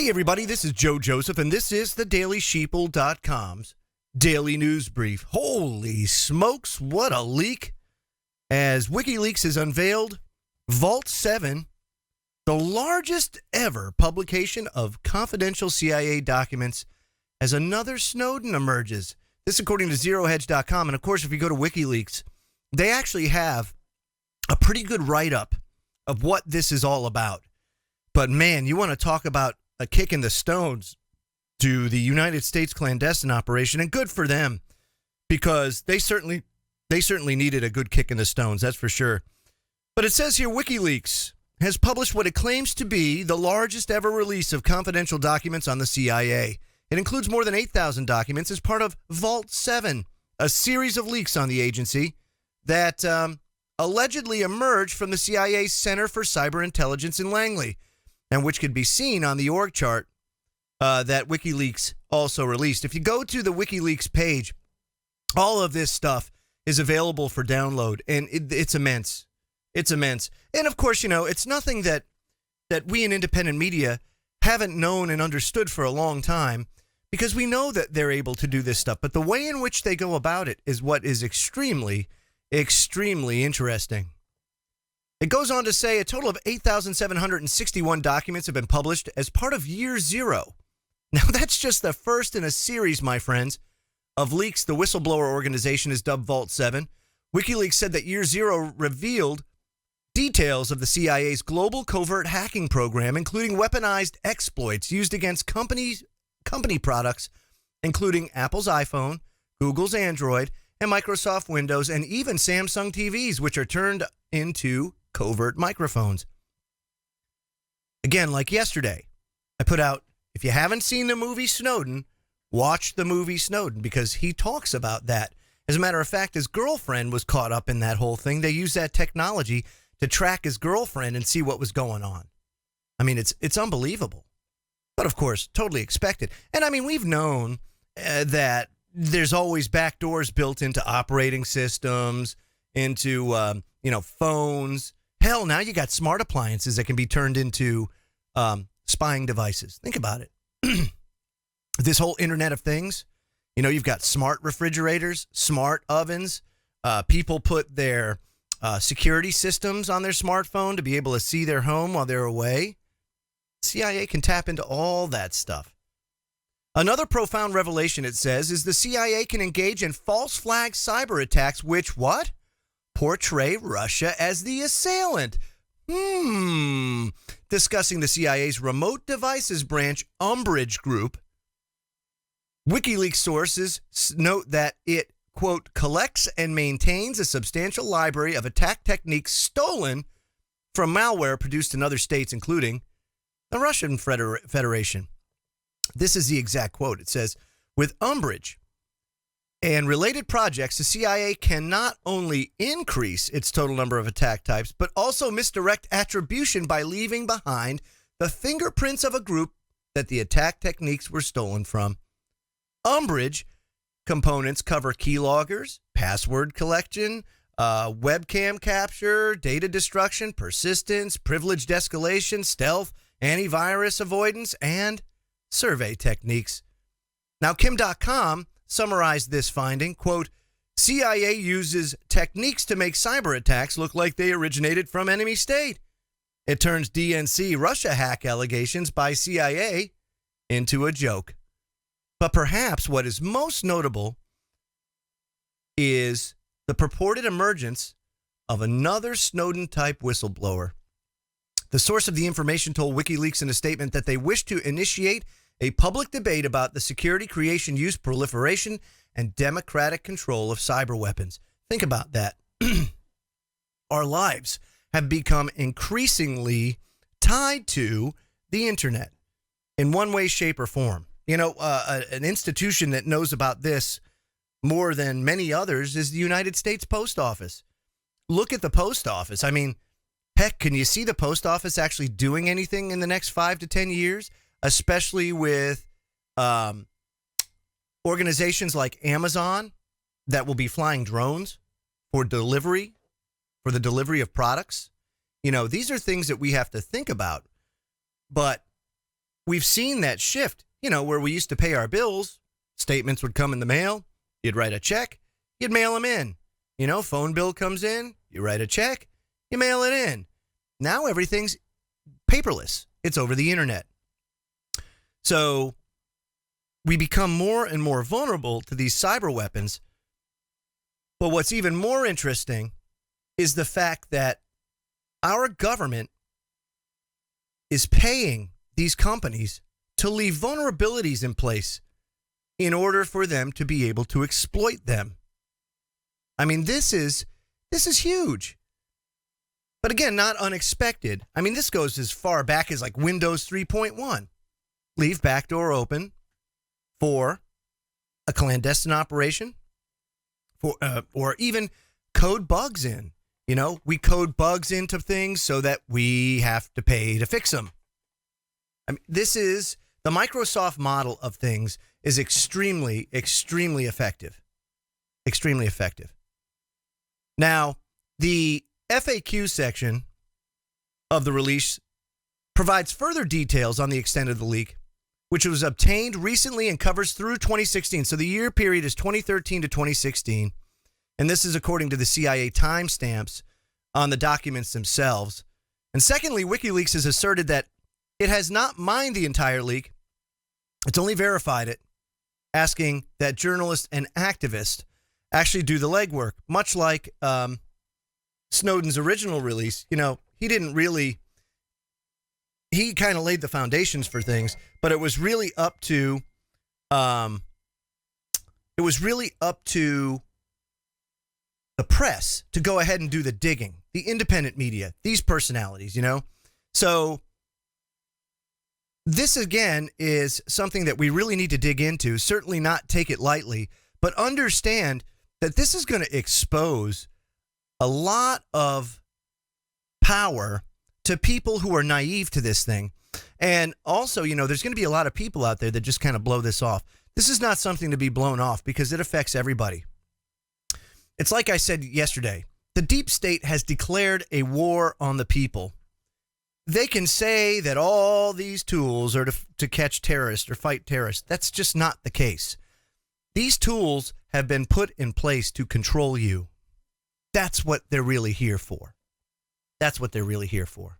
Hey, everybody, this is Joe Joseph, and this is the Sheeple.com's Daily News Brief. Holy smokes, what a leak! As WikiLeaks has unveiled Vault 7, the largest ever publication of confidential CIA documents, as another Snowden emerges. This according to ZeroHedge.com, and of course, if you go to WikiLeaks, they actually have a pretty good write-up of what this is all about. But man, you want to talk about a kick in the stones to the United States clandestine operation, and good for them, because they certainly needed a good kick in the stones, that's for sure. But it says here, WikiLeaks has published what it claims to be the largest ever release of confidential documents on the CIA. It includes more than 8,000 documents as part of Vault 7, a series of leaks on the agency that allegedly emerged from the CIA's Center for Cyber Intelligence in Langley, and which could be seen on the org chart that WikiLeaks also released. If you go to the WikiLeaks page, all of this stuff is available for download, and it's immense. It's immense. And of course, you know, it's nothing that we in independent media haven't known and understood for a long time, because we know that they're able to do this stuff. But the way in which they go about it is what is extremely, extremely interesting. It goes on to say a total of 8,761 documents have been published as part of Year Zero. Now, that's just the first in a series, my friends, of leaks the whistleblower organization has dubbed Vault 7. WikiLeaks said that Year Zero revealed details of the CIA's global covert hacking program, including weaponized exploits used against company products, including Apple's iPhone, Google's Android, and Microsoft Windows, and even Samsung TVs, which are turned into covert microphones. Again, like yesterday, I put out, if you haven't seen the movie Snowden, watch the movie Snowden, because he talks about that. As a matter of fact, his girlfriend was caught up in that whole thing. They used that technology to track his girlfriend and see what was going on. I mean, it's unbelievable. But of course, totally expected. And I mean, we've known that there's always backdoors built into operating systems, into phones. Hell, now you got smart appliances that can be turned into spying devices. Think about it. This whole Internet of Things, you know, you've got smart refrigerators, smart ovens. People put their security systems on their smartphone to be able to see their home while they're away. CIA can tap into all that stuff. Another profound revelation, it says, is the CIA can engage in false flag cyber attacks, which what? Portray Russia as the assailant. Discussing the CIA's remote devices branch, Umbrage Group, WikiLeaks sources note that it, quote, collects and maintains a substantial library of attack techniques stolen from malware produced in other states, including the Russian Federation. This is the exact quote. It says, with Umbrage and related projects, the CIA can not only increase its total number of attack types, but also misdirect attribution by leaving behind the fingerprints of a group that the attack techniques were stolen from. Umbrage components cover keyloggers, password collection, webcam capture, data destruction, persistence, privileged escalation, stealth, antivirus avoidance, and survey techniques. Now, Kim.com summarized this finding, quote, CIA uses techniques to make cyber attacks look like they originated from enemy state. It turns DNC Russia hack allegations by CIA into a joke. But perhaps what is most notable is the purported emergence of another Snowden-type whistleblower. The source of the information told WikiLeaks in a statement that they wish to initiate a public debate about the security, creation, use, proliferation, and democratic control of cyber weapons. Think about that. Our lives have become increasingly tied to the internet in one way, shape, or form. You know, an institution that knows about this more than many others is the United States Post Office. Look at the post office. I mean, heck, can you see the post office actually doing anything in the next 5 to 10 years? Especially with organizations like Amazon that will be flying drones for the delivery of products. You know, these are things that we have to think about. But we've seen that shift, where we used to pay our bills, statements would come in the mail, you'd write a check, you'd mail them in. Phone bill comes in, you write a check, you mail it in. Now everything's paperless. It's over the internet. So we become more and more vulnerable to these cyber weapons. But what's even more interesting is the fact that our government is paying these companies to leave vulnerabilities in place in order for them to be able to exploit them. I mean, this is huge. But again, not unexpected. I mean, this goes as far back as like Windows 3.1. Leave backdoor open for a clandestine operation, or even code bugs in. We code bugs into things so that we have to pay to fix them. I mean, this is the Microsoft model of things is extremely, extremely effective. Extremely effective. Now, the FAQ section of the release provides further details on the extent of the leak, which was obtained recently and covers through 2016. So the year period is 2013 to 2016. And this is according to the CIA timestamps on the documents themselves. And secondly, WikiLeaks has asserted that it has not mined the entire leak. It's only verified it, asking that journalists and activists actually do the legwork, much like Snowden's original release. He didn't really, he kind of laid the foundations for things, but it was really up to, the press to go ahead and do the digging, the independent media, these personalities, So this, again, is something that we really need to dig into, certainly not take it lightly, but understand that this is going to expose a lot of power to people who are naive to this thing. And also, there's going to be a lot of people out there that just kind of blow this off. This is not something to be blown off because it affects everybody. It's like I said yesterday, the deep state has declared a war on the people. They can say that all these tools are to catch terrorists or fight terrorists. That's just not the case. These tools have been put in place to control you. That's what they're really here for. That's what they're really here for.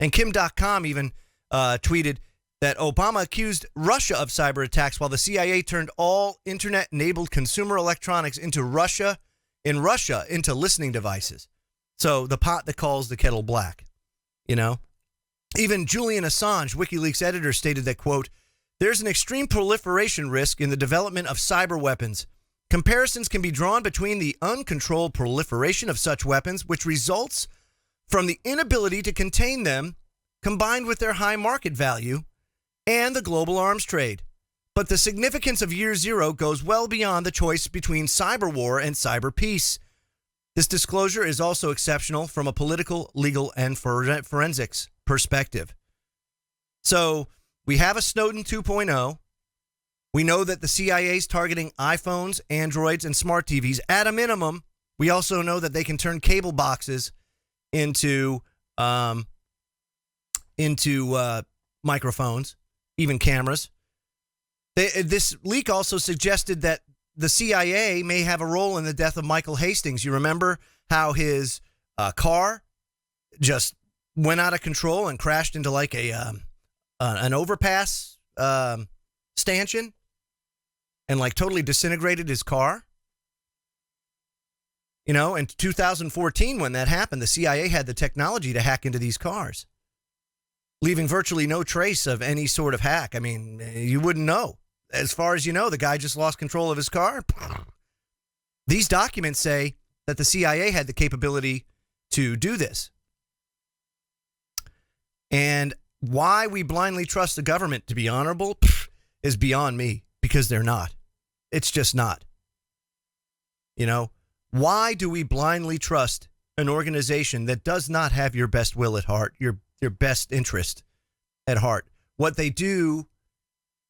And Kim.com even tweeted that Obama accused Russia of cyber attacks while the CIA turned all internet-enabled consumer electronics into Russia into listening devices. So the pot that calls the kettle black, Even Julian Assange, WikiLeaks editor, stated that, quote, "There's an extreme proliferation risk in the development of cyber weapons. Comparisons can be drawn between the uncontrolled proliferation of such weapons, which results from the inability to contain them, combined with their high market value, and the global arms trade. But the significance of year zero goes well beyond the choice between cyber war and cyber peace. This disclosure is also exceptional from a political, legal, and forensics perspective." So we have a Snowden 2.0. We know that the CIA is targeting iPhones, Androids, and smart TVs. At a minimum, we also know that they can turn cable boxes into microphones, even cameras. This leak also suggested that the CIA may have a role in the death of Michael Hastings. You remember how his car just went out of control and crashed into like an overpass stanchion and like totally disintegrated his car? In 2014, when that happened, the CIA had the technology to hack into these cars, leaving virtually no trace of any sort of hack. I mean, you wouldn't know. As far as you know, the guy just lost control of his car. These documents say that the CIA had the capability to do this. And why we blindly trust the government to be honorable is beyond me, because they're not. It's just not. Why do we blindly trust an organization that does not have your best will at heart, your best interest at heart? What they do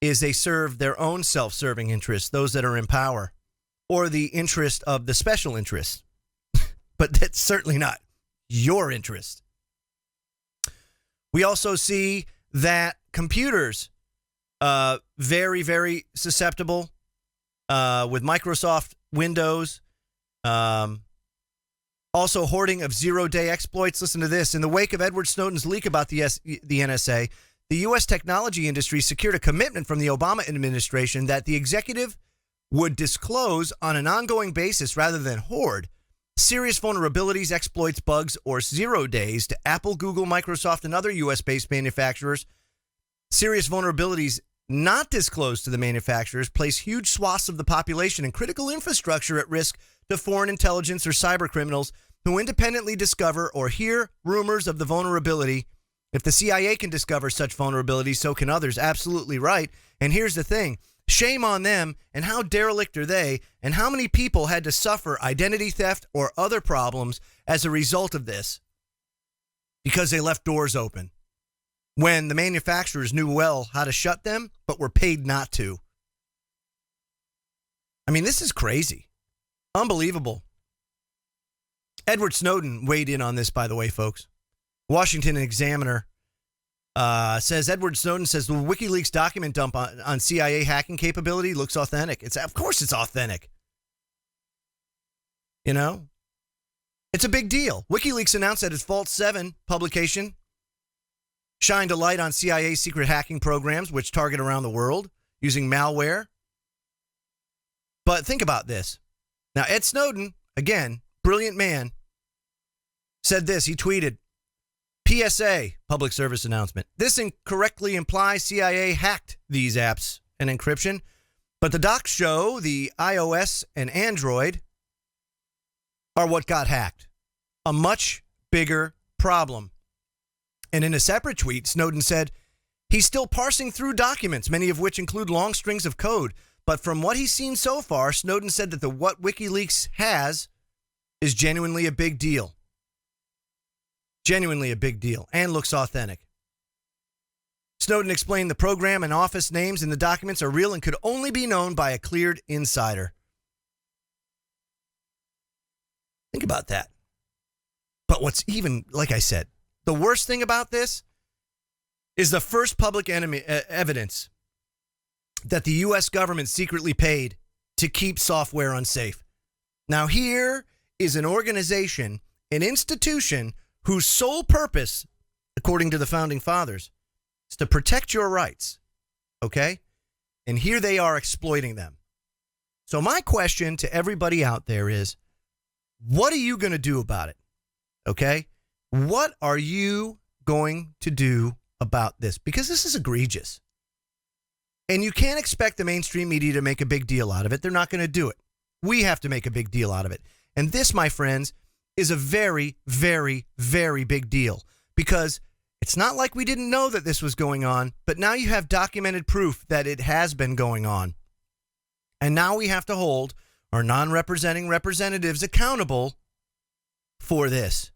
is they serve their own self-serving interests, those that are in power, or the interest of the special interests. But that's certainly not your interest. We also see that computers, very, very susceptible with Microsoft Windows. Also, hoarding of zero-day exploits. Listen to this. In the wake of Edward Snowden's leak about the NSA, the U.S. technology industry secured a commitment from the Obama administration that the executive would disclose on an ongoing basis rather than hoard serious vulnerabilities, exploits, bugs, or zero days to Apple, Google, Microsoft, and other U.S.-based manufacturers. Serious vulnerabilities not disclosed to the manufacturers place huge swaths of the population and critical infrastructure at risk to foreign intelligence or cyber criminals who independently discover or hear rumors of the vulnerability. If the CIA can discover such vulnerabilities, so can others. Absolutely right. And here's the thing. Shame on them, and how derelict are they, and how many people had to suffer identity theft or other problems as a result of this because they left doors open when the manufacturers knew well how to shut them, but were paid not to. I mean, this is crazy. Unbelievable. Edward Snowden weighed in on this, by the way, folks. Washington Examiner says Edward Snowden says the WikiLeaks document dump on CIA hacking capability looks authentic. Of course it's authentic. You know? It's a big deal. WikiLeaks announced that its Vault 7 publication shined a light on CIA's secret hacking programs, which target around the world using malware. But think about this. Now, Ed Snowden, again, brilliant man, said this. He tweeted, PSA, public service announcement. This incorrectly implies CIA hacked these apps and encryption, but the docs show the iOS and Android are what got hacked. A much bigger problem. And in a separate tweet, Snowden said he's still parsing through documents, many of which include long strings of code. But from what he's seen so far, Snowden said that what WikiLeaks has is genuinely a big deal. Genuinely a big deal and looks authentic. Snowden explained the program and office names in the documents are real and could only be known by a cleared insider. Think about that. But what's even, like I said, the worst thing about this is the first public evidence that the U.S. government secretly paid to keep software unsafe. Now, here is an organization, an institution whose sole purpose, according to the founding fathers, is to protect your rights. Okay? And here they are exploiting them. So my question to everybody out there is, what are you going to do about it? Okay? What are you going to do about this? Because this is egregious. And you can't expect the mainstream media to make a big deal out of it. They're not going to do it. We have to make a big deal out of it. And this, my friends, is a very, very, very big deal. Because it's not like we didn't know that this was going on, but now you have documented proof that it has been going on. And now we have to hold our non-representing representatives accountable for this.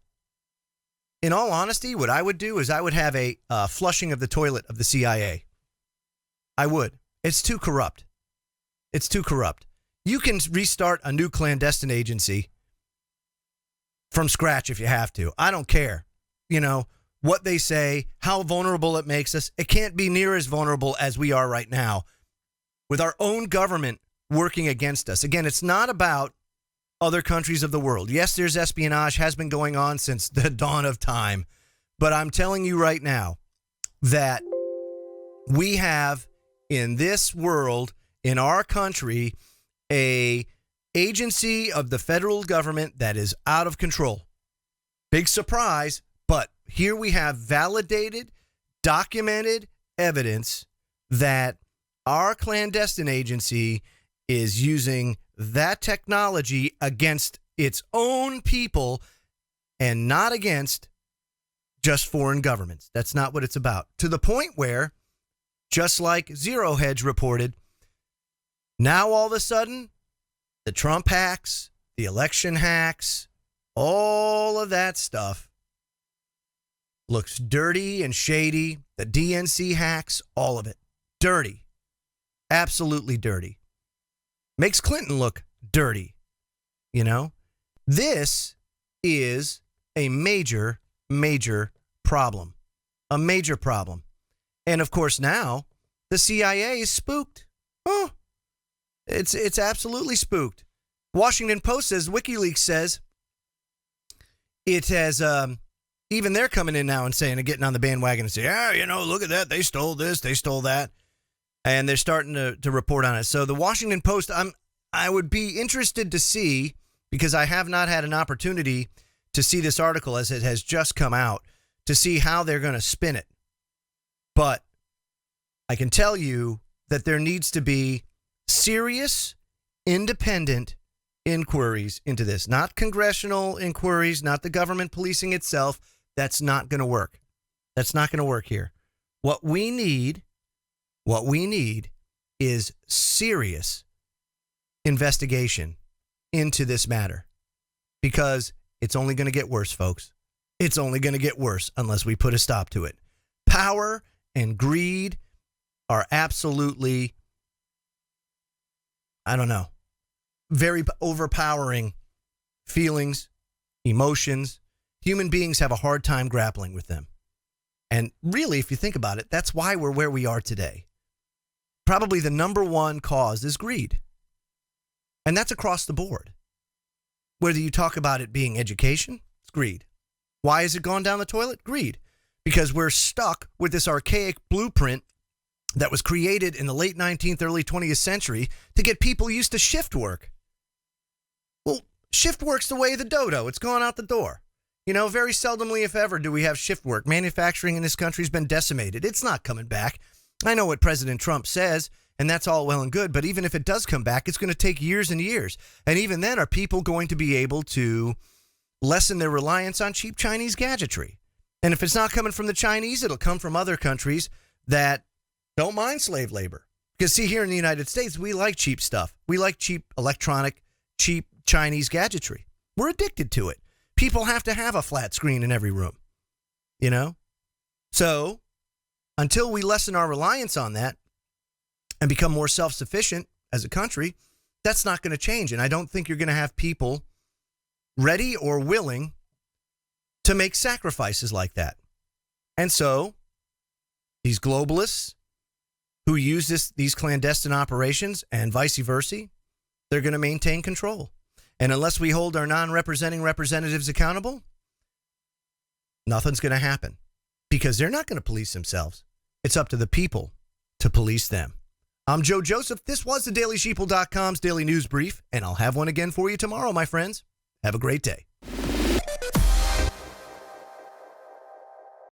In all honesty, what I would do is I would have a flushing of the toilet of the CIA. I would. It's too corrupt. It's too corrupt. You can restart a new clandestine agency from scratch if you have to. I don't care. You know, what they say, how vulnerable it makes us. It can't be near as vulnerable as we are right now with our own government working against us. Again, it's not about other countries of the world. Yes, there's espionage, has been going on since the dawn of time. But I'm telling you right now that we have in this world, in our country, a agency of the federal government that is out of control. Big surprise, but here we have validated, documented evidence that our clandestine agency is using that technology against its own people and not against just foreign governments. That's not what it's about. To the point where, just like Zero Hedge reported, now all of a sudden, the Trump hacks, the election hacks, all of that stuff looks dirty and shady. The DNC hacks, all of it. Dirty. Absolutely dirty. Makes Clinton look dirty. You know? This is a major, major problem. A major problem. And of course now the CIA is spooked. Oh, it's absolutely spooked. Washington Post says, WikiLeaks says it has, even they're coming in now and saying, and getting on the bandwagon and say, yeah, look at that. They stole this, they stole that. And they're starting to report on it. So the Washington Post, I would be interested to see, because I have not had an opportunity to see this article as it has just come out, to see how they're going to spin it. But I can tell you that there needs to be serious, independent inquiries into this. Not congressional inquiries, not the government policing itself. That's not going to work. That's not going to work here. What we need is serious investigation into this matter, because it's only going to get worse, folks. It's only going to get worse unless we put a stop to it. Power and greed are absolutely, very overpowering feelings, emotions. Human beings have a hard time grappling with them. And really, if you think about it, that's why we're where we are today. Probably the number one cause is greed. And that's across the board. Whether you talk about it being education, it's greed. Why has it gone down the toilet? Greed. Because we're stuck with this archaic blueprint that was created in the late 19th, early 20th century to get people used to shift work. Well, shift work's the way of the dodo. It's gone out the door. Very seldomly, if ever, do we have shift work. Manufacturing in this country has been decimated. It's not coming back. I know what President Trump says, and that's all well and good, but even if it does come back, it's going to take years and years. And even then, are people going to be able to lessen their reliance on cheap Chinese gadgetry? And if it's not coming from the Chinese, it'll come from other countries that don't mind slave labor. Because see, here in the United States, we like cheap stuff. We like cheap electronic, cheap Chinese gadgetry. We're addicted to it. People have to have a flat screen in every room, So until we lessen our reliance on that and become more self-sufficient as a country, that's not going to change. And I don't think you're going to have people ready or willing to make sacrifices like that. And so these globalists who use these clandestine operations and vice versa, they're going to maintain control. And unless we hold our non-representing representatives accountable, nothing's going to happen, because they're not going to police themselves. It's up to the people to police them. I'm Joe Joseph. This was the DailySheeple.com's Daily News Brief, and I'll have one again for you tomorrow, my friends. Have a great day.